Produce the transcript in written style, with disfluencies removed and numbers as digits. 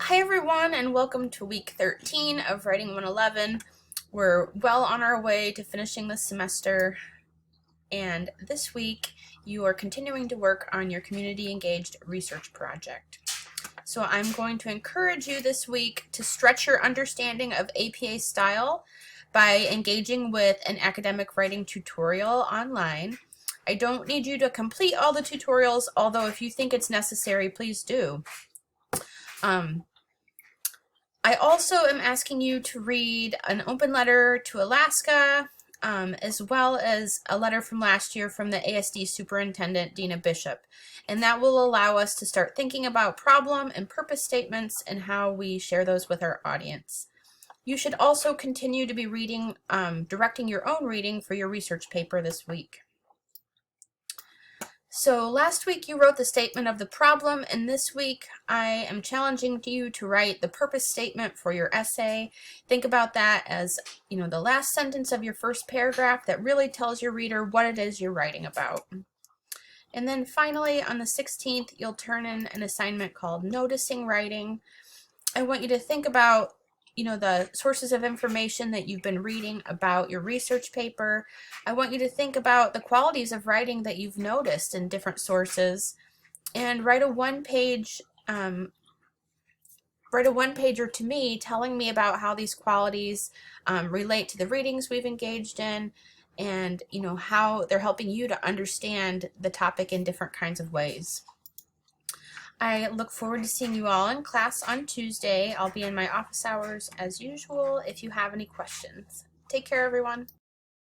Hi everyone, and welcome to week 13 of Writing 111. We're well on our way to finishing the semester, and this week you are continuing to work on your community engaged research project. So I'm going to encourage you this week to stretch your understanding of APA style by engaging with an academic writing tutorial online. I don't need you to complete all the tutorials, although if you think it's necessary, please do. I also am asking you to read An Open Letter to Alaska, as well as a letter from last year from the ASD Superintendent, Dina Bishop. And that will allow us to start thinking about problem and purpose statements and how we share those with our audience. You should also continue to be reading, directing your own reading for your research paper this week. So last week you wrote the statement of the problem, and this week I am challenging you to write the purpose statement for your essay. Think about that as, the last sentence of your first paragraph that really tells your reader what it is you're writing about. And then finally, on the 16th, you'll turn in an assignment called Noticing Writing. I want you to think about the sources of information that you've been reading about your research paper. I want you to think about the qualities of writing that you've noticed in different sources, and write a one-pager to me telling me about how these qualities relate to the readings we've engaged in, and how they're helping you to understand the topic in different kinds of ways. I look forward to seeing you all in class on Tuesday. I'll be in my office hours as usual if you have any questions. Take care, everyone.